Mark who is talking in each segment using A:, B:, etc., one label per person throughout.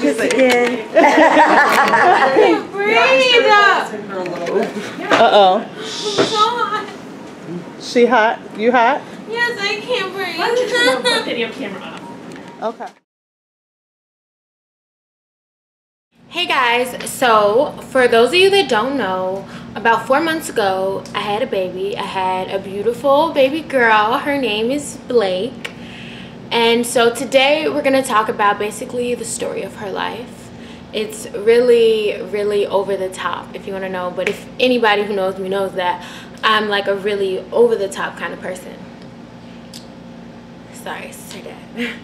A: Kiss again.
B: I can't breathe.
A: Uh-oh.
B: I'm so hot.
A: She hot? You hot?
B: Yes, I can't breathe.
C: Why don't you turn the video camera off?
A: Okay.
B: Hey guys, so for those of you that don't know, about 4 months ago, I had a baby. I had a beautiful baby girl. Her name is Blake. And so today we're going to talk about basically the story of her life. It's really, really over the top if you want to know. But if anybody who knows me knows that I'm like a really over the top kind of person. Sorry, it's her dad.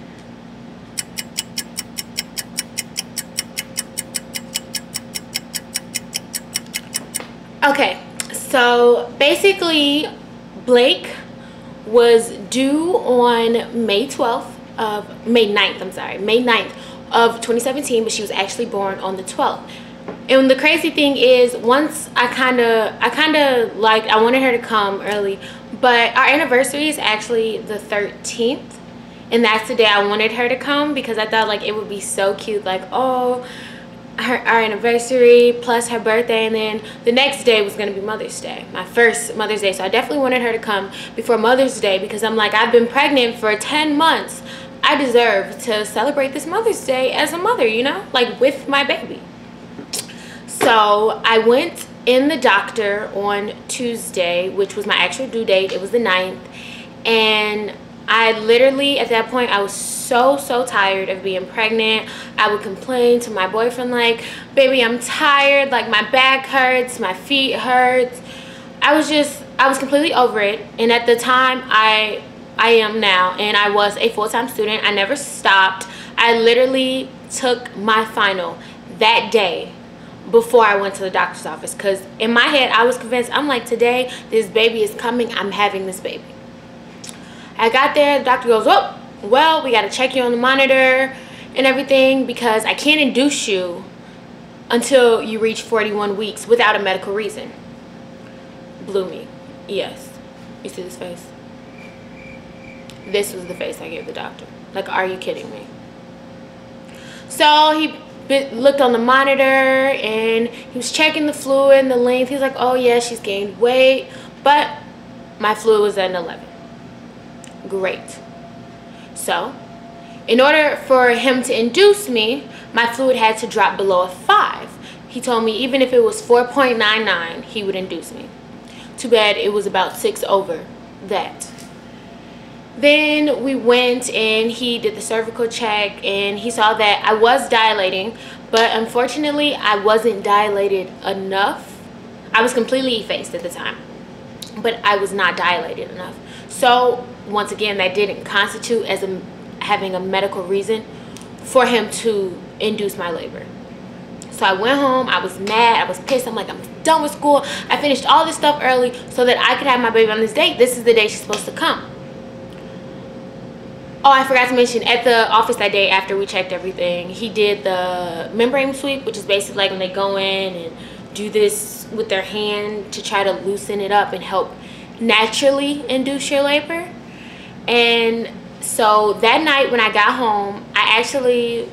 B: Okay, so basically Blake was due on May 9th of 2017, but she was actually born on the 12th. And the crazy thing is, once I wanted her to come early, but our anniversary is actually the 13th, and that's the day I wanted her to come because I thought like it would be so cute, like, oh, our anniversary plus her birthday, and then the next day was going to be Mother's Day, my first Mother's Day. So I definitely wanted her to come before Mother's Day because I'm like, I've been pregnant for 10 months. I deserve to celebrate this Mother's Day as a mother, you know, like with my baby. So I went in the doctor on Tuesday, which was my actual due date. It was the 9th, and I literally, at that point, I was so tired of being pregnant. I would complain to my boyfriend like, baby, I'm tired, like my back hurts, my feet hurts. I was completely over it. And at the time, I am now, and I was a full-time student. I never stopped. I literally took my final that day before I went to the doctor's office, because in my head, I was convinced, I'm like, today, this baby is coming, I'm having this baby. I got there, the doctor goes, oh, well, we got to check you on the monitor and everything because I can't induce you until you reach 41 weeks without a medical reason. Blew me. Yes. You see this face? This was the face I gave the doctor. Like, are you kidding me? So he looked on the monitor and he was checking the fluid and the length. He's like, oh yeah, she's gained weight, but my fluid was at an 11. Great. So in order for him to induce me, my fluid had to drop below a 5. He told me even if it was 4.99, he would induce me. Too bad it was about 6 over that. Then we went and he did the cervical check, and he saw that I was dilating, but unfortunately I wasn't dilated enough. I was completely effaced at the time, but I was not dilated enough. So once again, that didn't constitute as having a medical reason for him to induce my labor. So I went home, I was mad, I was pissed. I'm like, I'm done with school. I finished all this stuff early so that I could have my baby on this date. This is the day she's supposed to come. Oh, I forgot to mention, at the office that day after we checked everything, he did the membrane sweep, which is basically like when they go in and do this with their hand to try to loosen it up and help naturally induce your labor. And so that night when I got home, I actually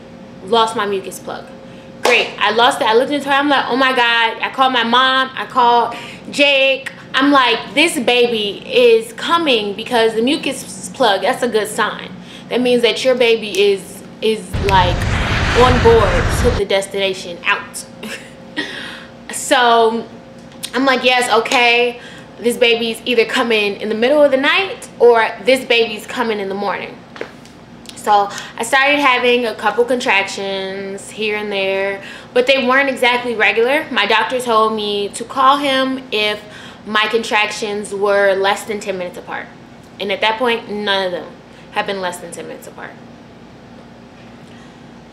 B: lost my mucus plug. Great, I lost it. I looked into her, I'm like, oh my God. I called my mom, I called Jake. I'm like, this baby is coming because the mucus plug, that's a good sign. That means that your baby is like on board to the destination out. So I'm like, yes, okay. This baby's either coming in the middle of the night or this baby's coming in the morning. So I started having a couple contractions here and there, but they weren't exactly regular. My doctor told me to call him if my contractions were less than 10 minutes apart. And at that point, none of them have been less than 10 minutes apart.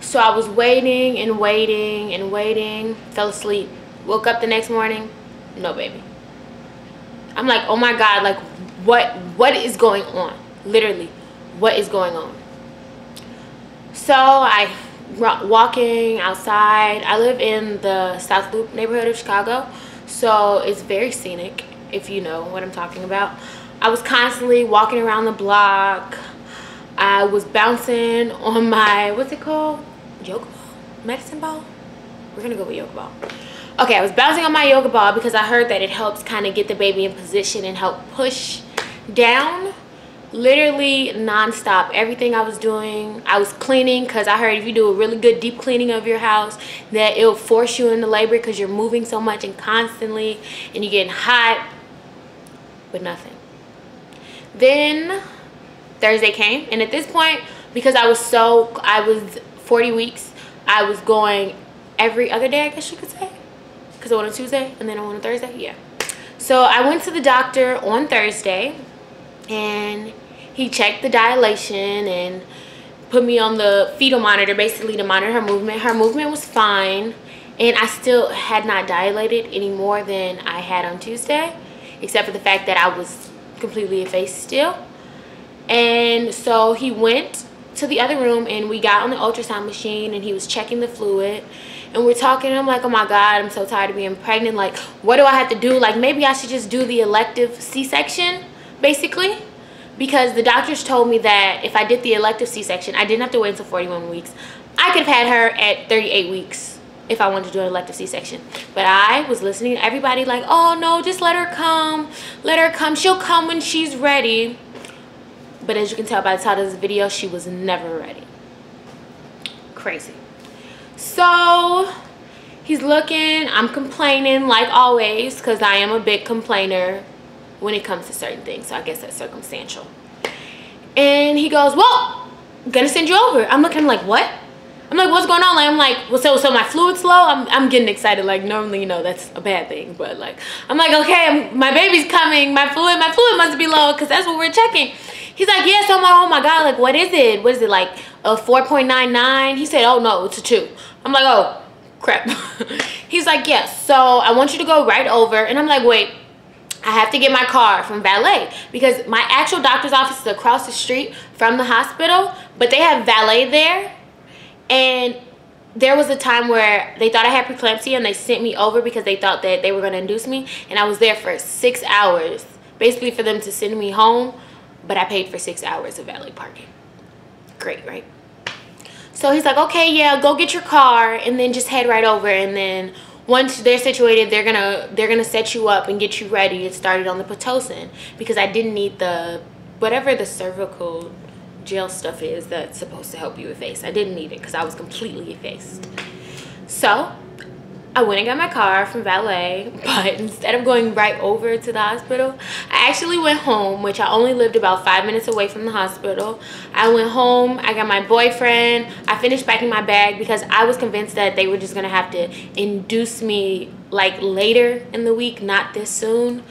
B: So I was waiting and waiting and waiting, fell asleep, woke up the next morning, no baby. I'm like, oh my God, like what is going on? Literally, what is going on? So I walking outside. I live in the South Loop neighborhood of Chicago, so it's very scenic, if you know what I'm talking about. I was constantly walking around the block. I was bouncing on my, what's it called? Yoga ball? medicine ball? We're gonna go with yoga ball. Okay, I was bouncing on my yoga ball because I heard that it helps kind of get the baby in position and help push down. Literally non-stop. Everything I was doing, I was cleaning, because I heard if you do a really good deep cleaning of your house that it'll force you into labor because you're moving so much and constantly, and you're getting hot, but nothing. Then Thursday came, and at this point, because I was 40 weeks, I was going every other day, I guess you could say, because I went on Tuesday and then I went on Thursday. Yeah, so I went to the doctor on Thursday, and he checked the dilation and put me on the fetal monitor, basically to monitor her movement. Her movement was fine, and I still had not dilated any more than I had on Tuesday, except for the fact that I was completely effaced still. And so he went to the other room, and we got on the ultrasound machine, and he was checking the fluid, and we're talking, and I'm like, oh my God, I'm so tired of being pregnant. Like, what do I have to do? Like, maybe I should just do the elective C-section, basically, because the doctors told me that if I did the elective C-section, I didn't have to wait until 41 weeks. I could have had her at 38 weeks if I wanted to do an elective C-section. But I was listening to everybody like, oh no, just let her come. Let her come. She'll come when she's ready. But as you can tell by the title of this video, she was never ready. Crazy. So he's looking. I'm complaining like always, because I am a big complainer when it comes to certain things. So I guess that's circumstantial. And he goes, well, I'm gonna send you over. I'm looking, I'm like, what? I'm like, what's going on? Like, I'm like, well, so my fluid's low? I'm getting excited. Like, normally, you know, that's a bad thing. But like, I'm like, okay, my baby's coming. My fluid must be low, because that's what we're checking. He's like, yeah. So I'm like, oh my God, like, what is it? What is it, like a 4.99? He said, oh no, it's a 2. I'm like, oh crap. He's like, yes. So I want you to go right over. And I'm like, wait, I have to get my car from valet, because my actual doctor's office is across the street from the hospital, but they have valet there. And there was a time where they thought I had preeclampsia, and they sent me over because they thought that they were going to induce me. And I was there for 6 hours, basically for them to send me home. But I paid for 6 hours of valet parking. Great, right? So he's like, okay, yeah, go get your car and then just head right over. And then once they're situated, they're gonna set you up and get you ready and started on the Pitocin, because I didn't need the whatever the cervical gel stuff is that's supposed to help you efface. I didn't need it because I was completely effaced. So I went and got my car from valet, but instead of going right over to the hospital, I actually went home, which I only lived about 5 minutes away from the hospital. I went home, I got my boyfriend, I finished packing my bag because I was convinced that they were just gonna have to induce me like later in the week, not this soon.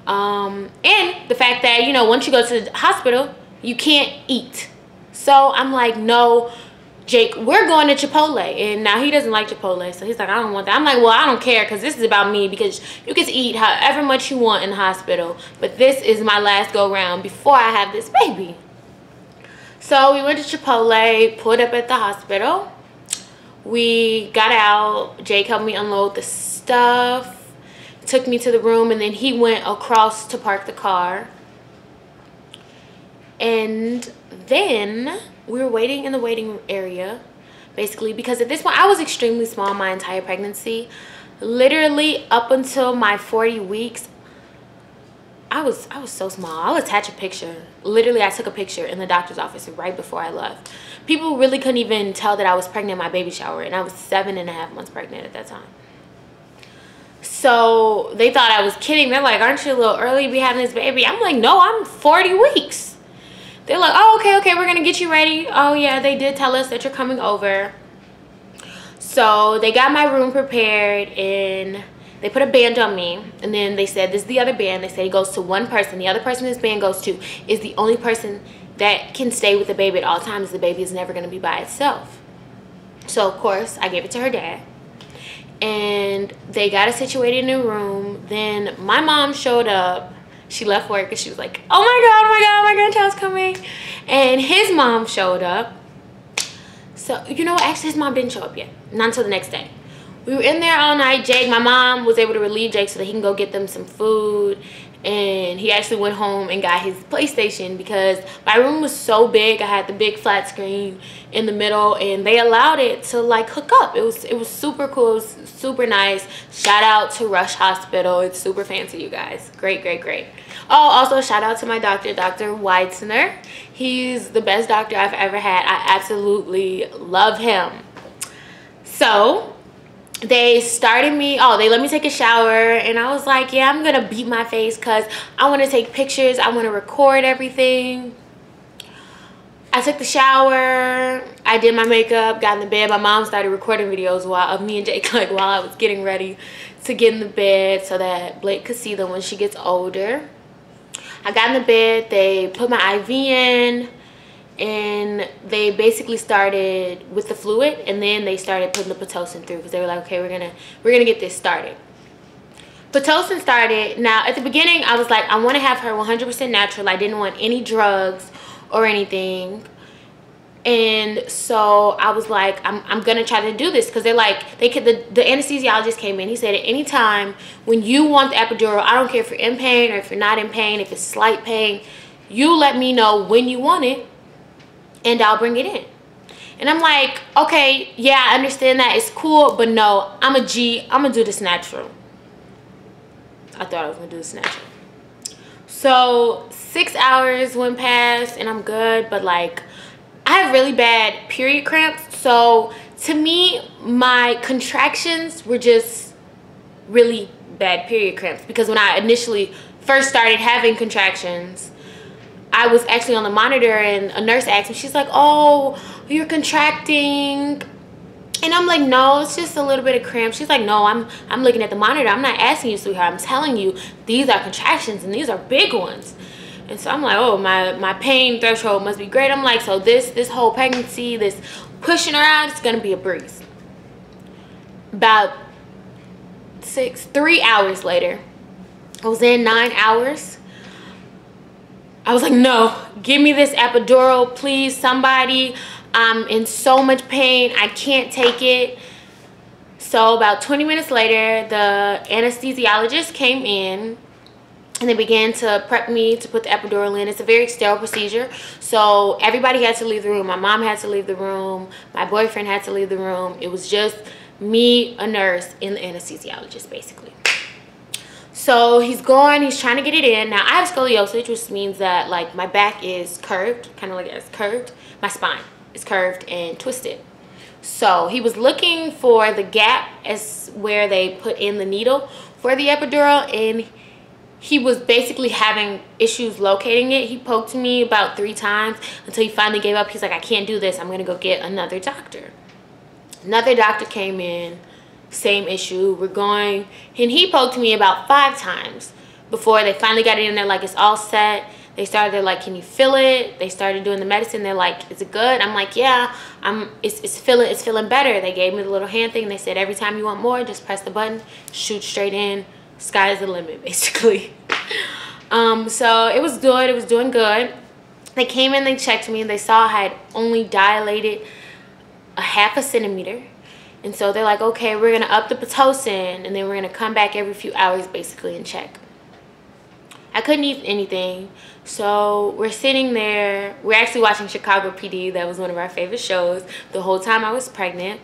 B: And the fact that, you know, once you go to the hospital, you can't eat. So I'm like, no, Jake, we're going to Chipotle. And now he doesn't like Chipotle, so he's like, I don't want that. I'm like, well, I don't care, because this is about me, because you get to eat however much you want in the hospital, but this is my last go round before I have this baby. So we went to Chipotle, pulled up at the hospital. We got out. Jake helped me unload the stuff, took me to the room, and then he went across to park the car. And then we were waiting in the waiting area, basically, because at this point I was extremely small my entire pregnancy. Literally up until my 40 weeks, I was so small. I'll attach a picture. Literally, I took a picture in the doctor's office right before I left. People really couldn't even tell that I was pregnant at my baby shower, and I was 7.5 months pregnant at that time. So they thought I was kidding. They're like, aren't you a little early to be having this baby? I'm like, no, I'm 40 weeks. They're like, oh, okay, we're gonna get you ready. Oh yeah, they did tell us that you're coming over. So they got my room prepared, and they put a band on me, and then they said, this is the other band. They said it goes to one person. The other person this band goes to is the only person that can stay with the baby at all times. The baby is never gonna be by itself. So of course, I gave it to her dad, and they got us situated in a room. Then my mom showed up. She left work, and she was like, oh my God, my grandchild's coming. And his mom showed up. So, you know what? Actually, his mom didn't show up yet. Not until the next day. We were in there all night. Jake, my mom was able to relieve Jake so that he can go get them some food. and he actually went home and got his PlayStation because my room was so big. I had the big flat screen in the middle, and they allowed it to like hook up. It was super cool. It was super nice. Shout out to Rush Hospital. It's super fancy, you guys. Great, great, great. Oh, also shout out to my doctor, Dr. Weitzner. He's the best doctor I've ever had. I absolutely love him. So they started me, they let me take a shower, and I was like, yeah, I'm gonna beat my face because I want to take pictures, I want to record everything. I took the shower, I did my makeup, got in the bed. My mom started recording videos of me and Jake, like while I was getting ready to get in the bed so that Blake could see them when she gets older. I got in the bed, they put my IV in, and they basically started with the fluid, and then they started putting the Pitocin through because they were like, okay, we're gonna get this started. Pitocin started. Now at the beginning I was like, I want to have her 100% natural. I didn't want any drugs or anything, and so I was like, I'm gonna try to do this because they're like, the anesthesiologist came in. He said, at any time when you want the epidural, I don't care if you're in pain or if you're not in pain, if it's slight pain, you let me know when you want it and I'll bring it in. And I'm like, okay, yeah, I understand that, it's cool, but no, I'm gonna do this natural. I thought I was gonna do this natural. So 6 hours went past and I'm good, but like I have really bad period cramps. So to me, my contractions were just really bad period cramps, because when I initially first started having contractions, I was actually on the monitor and a nurse asked me, she's like, oh, you're contracting. And I'm like, no, it's just a little bit of cramp. She's like, no, I'm looking at the monitor. I'm not asking you, sweetheart. I'm telling you, these are contractions and these are big ones. And so I'm like, oh, my pain threshold must be great. I'm like, so this whole pregnancy, this pushing her out, it's gonna be a breeze. About 3 hours later, I was in 9 hours. I was like, no, give me this epidural, please, somebody. I'm in so much pain, I can't take it. So about 20 minutes later, the anesthesiologist came in and they began to prep me to put the epidural in. It's a very sterile procedure, so everybody had to leave the room. My mom had to leave the room, my boyfriend had to leave the room. It was just me, a nurse, and the anesthesiologist, basically. So he's going, he's trying to get it in. Now I have scoliosis, which means that like my back is curved, kind of like it's curved. My spine is curved and twisted. So he was looking for the gap as where they put in the needle for the epidural, and he was basically having issues locating it. He poked me about 3 times until he finally gave up. He's like, I can't do this, I'm gonna go get another doctor. Another doctor came in, same issue. We're going, and he poked me about 5 times before they finally got it in there, like it's all set. They started, they're like, can you feel it? They started doing the medicine. They're like, is it good? I'm like, yeah, it's feeling better. They gave me the little hand thing. They said, every time you want more, just press the button, shoot straight in, sky's the limit, basically. So it was good, it was doing good. They came in, they checked me, and they saw I had only dilated a 0.5 centimeter. And so they're like, okay, we're gonna up the Pitocin, and then we're gonna come back every few hours basically and check. I couldn't eat anything, so we're sitting there. We're actually watching Chicago PD. That was one of our favorite shows the whole time I was pregnant,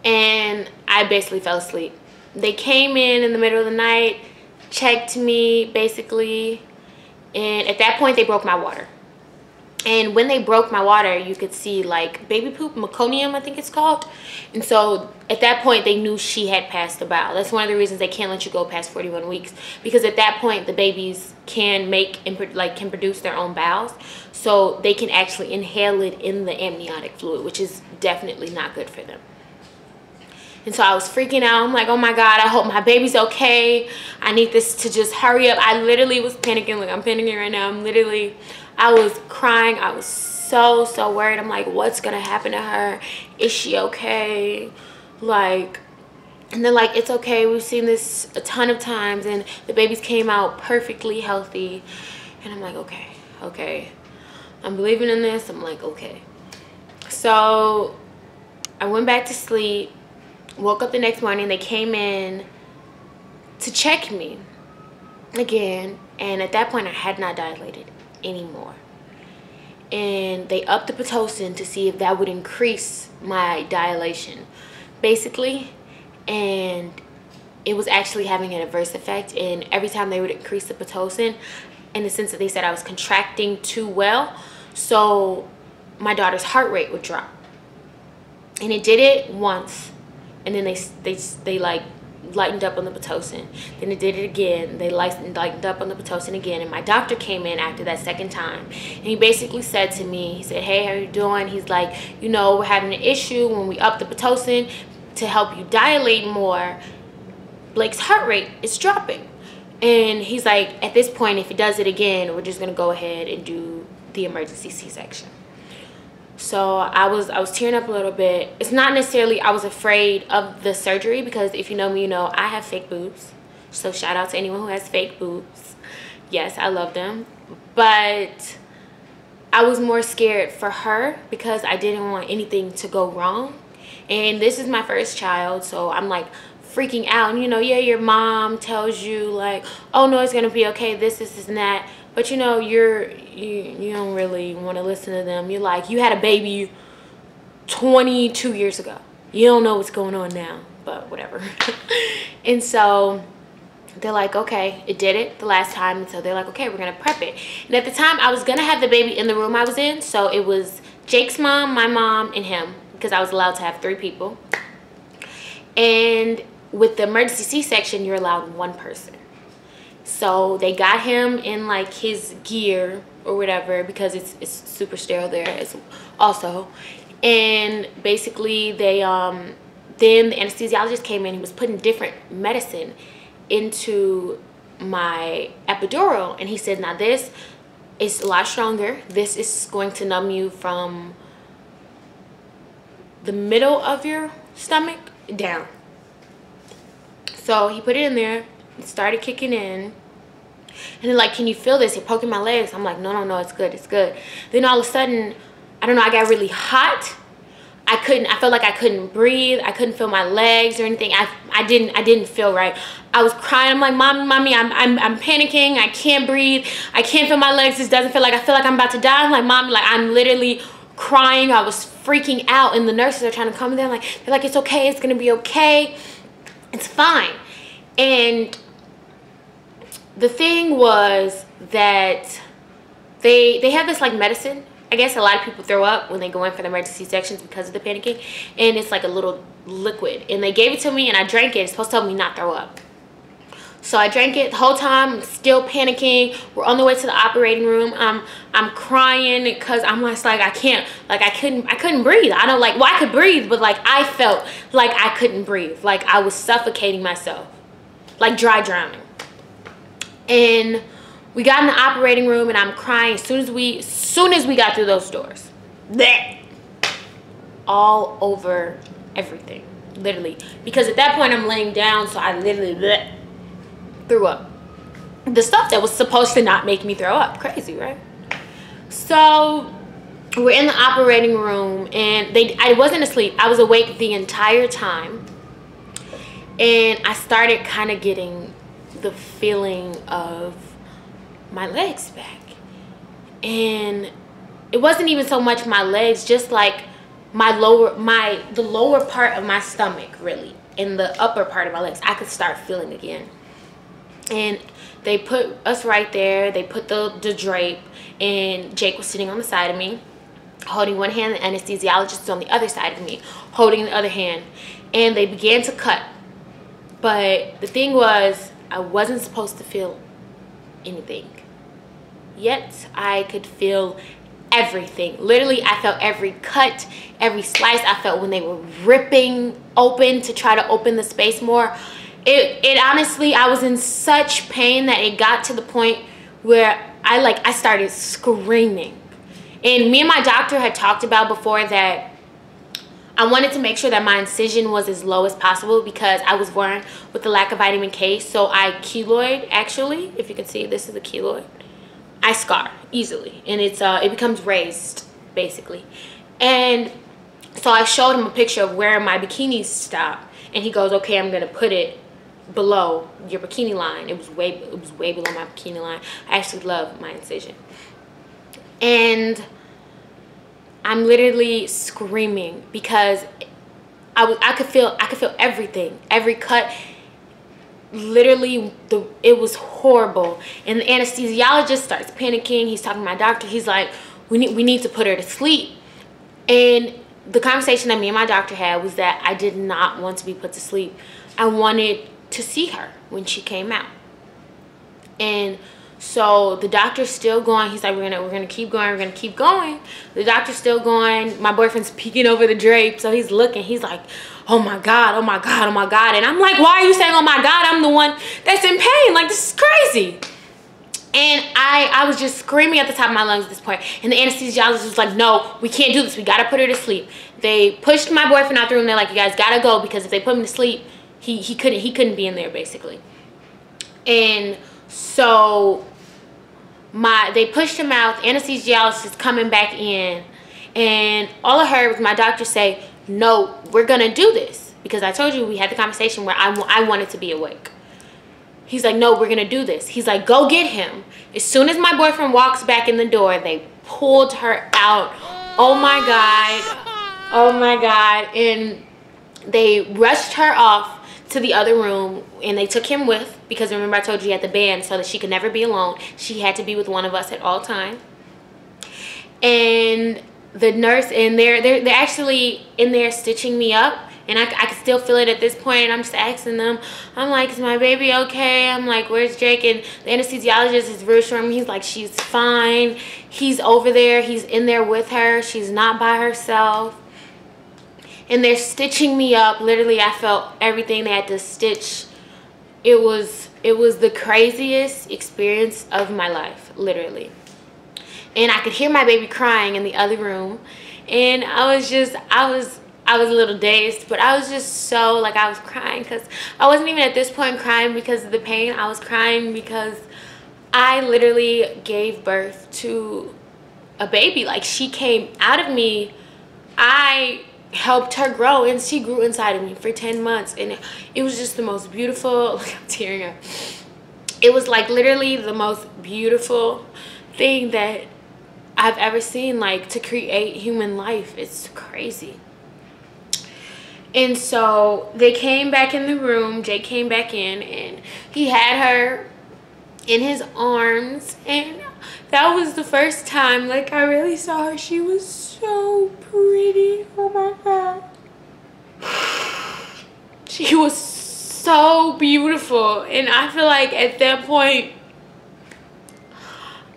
B: and I basically fell asleep. They came in the middle of the night, checked me basically, and at that point they broke my water. And when they broke my water, you could see like baby poop, meconium I think it's called. And so at that point they knew she had passed the bowel. That's one of the reasons they can't let you go past 41 weeks, because at that point the babies can make and can produce their own bowels, so they can actually inhale it in the amniotic fluid, which is definitely not good for them. And so I was freaking out. I'm like, oh my God, I hope my baby's okay. I need this to just hurry up. I literally was panicking. Like, I'm panicking right now. I was crying. I was so worried. I'm like, what's gonna happen to her? Is she okay? Like, and they're like, it's okay. We've seen this a ton of times, and the babies came out perfectly healthy. And I'm like, okay. I'm believing in this. I'm like, okay. So I went back to sleep. Woke up the next morning. They came in to check me. again, and at that point I had not dilated anymore. And they upped the Pitocin to see if that would increase my dilation, basically. And it was actually having an adverse effect. And every time they would increase the Pitocin, in the sense that they said I was contracting too well, so my daughter's heart rate would drop. And it did it once, and then they like lightened up on the Pitocin. Then it did it again. They lightened up on the Pitocin again. And my doctor came in after that second time, and he basically said to me, he said, "Hey, how you doing?" He's like, "You know, we're having an issue when we up the Pitocin to help you dilate more. Blake's heart rate is dropping." And he's like, "At this point, if he does it again, we're just gonna go ahead and do the emergency C-section." So I was tearing up a little bit. It's not necessarily I was afraid of the surgery, because if you know me, you know I have fake boobs. So shout out to anyone who has fake boobs. Yes, I love them. But I was more scared for her because I didn't want anything to go wrong. And this is my first child, so I'm like freaking out. And you know, yeah, your mom tells you like, "Oh no, it's gonna be okay, this and that," but you know, you don't really want to listen to them. You're like, you had a baby 22 years ago, you don't know what's going on now, but whatever. And so they're like, okay, it did it the last time, and so they're like, okay, we're gonna prep it. And at the time I was gonna have the baby in the room I was in, so it was Jake's mom, my mom, and him, because I was allowed to have 3 people. And with the emergency C-section, you're allowed 1 person. So they got him in like his gear or whatever, because it's super sterile there as also. And basically they then the anesthesiologist came in. He was putting different medicine into my epidural, and he said, "Now this is a lot stronger. This is going to numb you from the middle of your stomach down." So he put it in there, it started kicking in, and then like, "Can you feel this? You're poking my legs." I'm like, no, it's good, it's good. Then all of a sudden, I don't know, I got really hot. I felt like I couldn't breathe. I couldn't feel my legs or anything. I didn't feel right. I was crying. I'm like, mommy, I'm panicking. I can't breathe. I can't feel my legs. This doesn't feel like, I feel like I'm about to die. I'm like, "Mommy," like I'm literally crying. I was freaking out, and the nurses are trying to come in there. They're like, "It's okay. It's gonna be okay. It's fine." And the thing was that they have this like medicine. I guess a lot of people throw up when they go in for the emergency sections because of the panicking, and it's like a little liquid, and they gave it to me and I drank it. It's supposed to help me not throw up. So I drank it the whole time, still panicking. We're on the way to the operating room. I'm crying because I'm just like, I can't, like I couldn't breathe. I don't like, well, I could breathe, but like I felt like I couldn't breathe. Like I was suffocating myself, like dry drowning. And we got in the operating room, and I'm crying as soon as we got through those doors. Blech. All over everything, literally. Because at that point I'm laying down, so I literally threw up. The stuff that was supposed to not make me throw up. Crazy, right? So we're in the operating room, and I wasn't asleep. I was awake the entire time. And I started kind of getting the feeling of my legs back. And it wasn't even so much my legs, just like the lower part of my stomach, really, and the upper part of my legs. I could start feeling again. And they put us right there. They put the drape, and Jake was sitting on the side of me, holding one hand. The anesthesiologist was on the other side of me, holding the other hand. And they began to cut. But the thing was, I wasn't supposed to feel anything. Yet I could feel everything. Literally, I felt every cut, every slice. I felt when they were ripping open to try to open the space more. It honestly, I was in such pain that it got to the point where I started screaming. And me and my doctor had talked about before that I wanted to make sure that my incision was as low as possible, because I was born with the lack of vitamin K. So I keloid, actually, if you can see, this is a keloid. I scar easily, and it becomes raised basically. And so I showed him a picture of where my bikinis stop, and he goes, "Okay, I'm gonna put it below your bikini line. It was way below my bikini line. I actually love my incision. And I'm literally screaming because I could feel everything, every cut. Literally, it was horrible. And the anesthesiologist starts panicking. He's talking to my doctor. He's like, we need to put her to sleep. And the conversation that me and my doctor had was that I did not want to be put to sleep. I wanted to see her when she came out. And so the doctor's still going. He's like, we're gonna keep going. We're gonna keep going. The doctor's still going. My boyfriend's peeking over the drape, so he's looking. He's like, oh my God, oh my God, oh my God. And I'm like, why are you saying, oh my God? I'm the one that's in pain. Like, this is crazy. And I was just screaming at the top of my lungs at this point. And the anesthesiologist was like, no, we can't do this. We gotta put her to sleep. They pushed my boyfriend out the room. They're like, you guys gotta go, because if they put him to sleep, he couldn't be in there, basically. And so they pushed him out. The anesthesiologist is coming back in, and all I heard was my doctor say, no, we're gonna do this, because I told you we had the conversation where I wanted to be awake. He's like, no, we're gonna do this. He's like, go get him. As soon as my boyfriend walks back in the door, they pulled her out. Oh my God, oh my God. And they rushed her off to the other room, and they took him with, because remember I told you he had the band, so that she could never be alone. She had to be with one of us at all times. And the nurse, and they're actually in there stitching me up, and I can still feel it at this point. And I'm just asking them, I'm like, is my baby okay? I'm like, where's Jake? And the anesthesiologist is reassuring me. He's like, she's fine. He's over there. He's in there with her. She's not by herself. And they're stitching me up. Literally, I felt everything they had to stitch. It was the craziest experience of my life, literally. And I could hear my baby crying in the other room. And I was a little dazed, but I was just so, like, I was crying because I wasn't even at this point crying because of the pain. I was crying because I literally gave birth to a baby. Like, she came out of me. I helped her grow, and she grew inside of me for 10 months. And it was just the most beautiful, like, I'm tearing up. It was like literally the most beautiful thing that I've ever seen, like, to create human life. It's crazy. And so they came back in the room. Jake came back in, and he had her in his arms, and that was the first time, like, I really saw her. She was so pretty. Oh my God. She was so beautiful. And I feel like at that point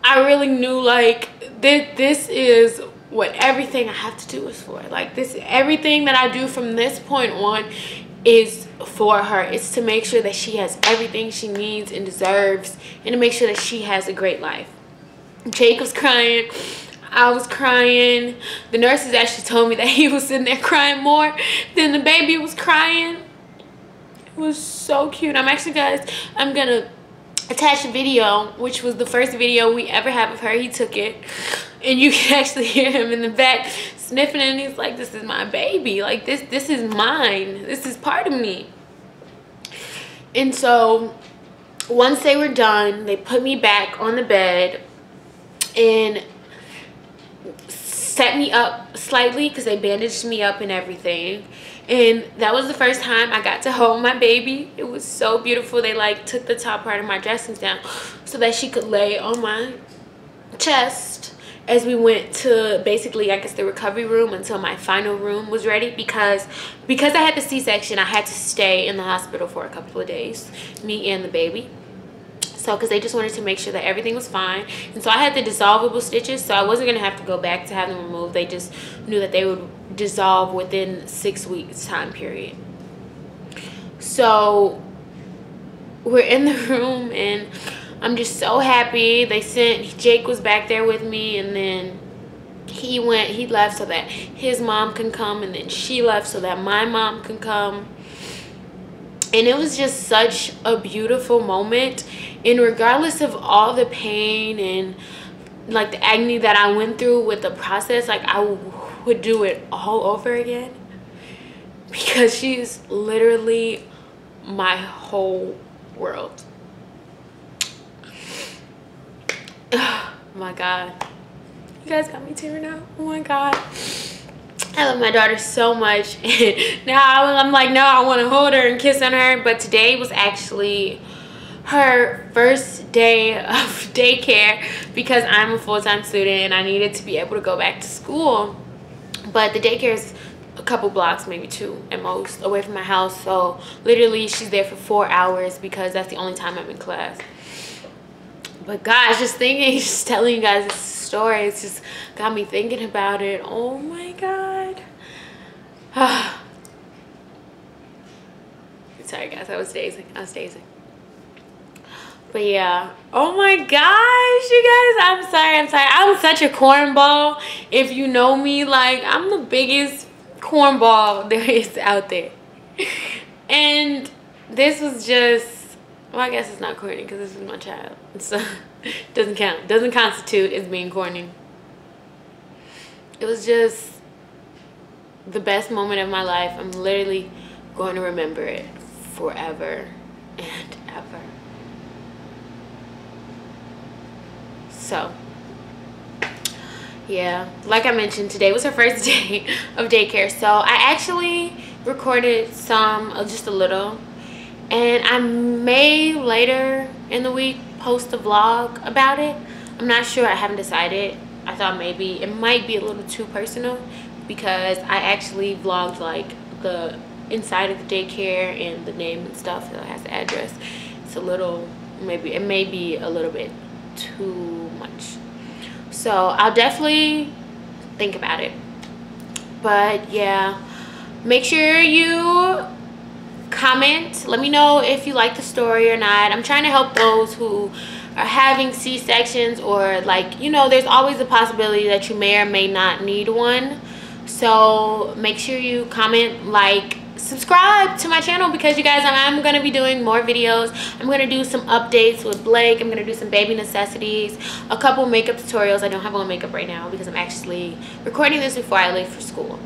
B: I really knew, like, this is what everything I have to do is for. Like, everything that I do from this point on is for her. It's to make sure that she has everything she needs and deserves, and to make sure that she has a great life. Jake was crying. I was crying. The nurses actually told me that he was sitting there crying more than the baby was crying. It was so cute. I'm gonna attach a video, which was the first video we ever had of her. He took it, and you can actually hear him in the back sniffing, and he's like, this is my baby. Like, this is mine. This is part of me. And so once they were done, they put me back on the bed and set me up slightly, because they bandaged me up and everything. And that was the first time I got to hold my baby. It was so beautiful. They, like, took the top part of my dressings down so that she could lay on my chest as we went to, basically, I guess, the recovery room until my final room was ready, because I had the C-section. I had to stay in the hospital for a couple of days, me and the baby. So, because they just wanted to make sure that everything was fine. And so I had the dissolvable stitches, so I wasn't going to have to go back to have them removed. They just knew that they would dissolve within 6 weeks time period. So we're in the room, and I'm just so happy. Jake was back there with me, and then he left so that his mom can come, and then she left so that my mom can come. And it was just such a beautiful moment. And regardless of all the pain and, like, the agony that I went through with the process, like, I would do it all over again, because she's literally my whole world. Oh my God. You guys got me tearing up. Oh my God. I love my daughter so much. Now I'm like, no, I want to hold her and kiss on her. But today was actually her first day of daycare because I'm a full-time student and I needed to be able to go back to school. But the daycare is a couple blocks, maybe 2 at most, away from my house. So literally she's there for 4 hours because that's the only time I'm in class. But gosh, just thinking, just telling you guys this story, it's just got me thinking about it. Oh my God. Sorry guys, I was dazing. But yeah, oh my gosh, you guys, I'm sorry. I'm such a cornball. If you know me, like, I'm the biggest cornball there is out there. And this was just, well, I guess it's not corny because this is my child. So it doesn't count. Doesn't constitute as being corny. It was just the best moment of my life. I'm literally going to remember it forever and ever. So yeah, like I mentioned, today was her first day of daycare. So I actually recorded just a little, and I may later in the week post a vlog about it. I'm not sure, I haven't decided. I thought maybe it might be a little too personal because I actually vlogged like the inside of the daycare and the name and stuff that has the address. It's a little, it may be a little bit too much. So I'll definitely think about it. But yeah, make sure you comment, let me know if you like the story or not. I'm trying to help those who are having C-sections, or like, you know, there's always a possibility that you may or may not need one. So make sure you comment, like, subscribe to my channel because you guys, I'm going to be doing more videos. I'm going to do some updates with Blake. I'm going to do some baby necessities, a couple makeup tutorials. I don't have on makeup right now because I'm actually recording this before I leave for school.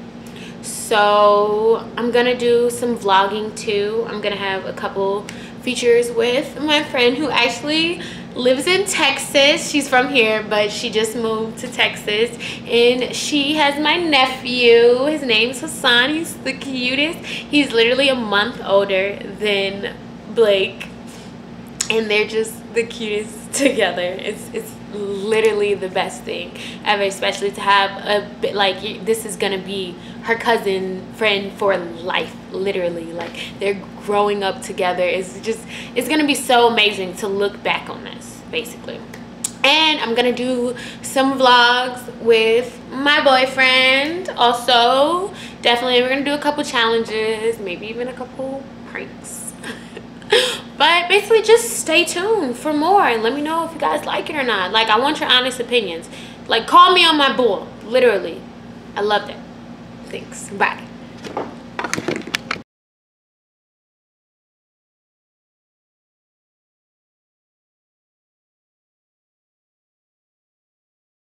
B: So I'm gonna do some vlogging too. I'm gonna have a couple features with my friend who actually lives in Texas. She's from here, but she just moved to Texas, and she has my nephew. His name's Hassan. He's the cutest. He's literally a month older than Blake, and they're just the cutest together. It's literally the best thing ever, especially to have a bit like, this is gonna be her cousin friend for life, literally. Like, they're growing up together. It's gonna be so amazing to look back on this, basically. And I'm gonna do some vlogs with my boyfriend also. Definitely, we're gonna do a couple challenges, maybe even a couple pranks. But basically, just stay tuned for more and let me know if you guys like it or not. Like, I want your honest opinions. Like, call me on my bull, literally. I love that. Thanks. Bye.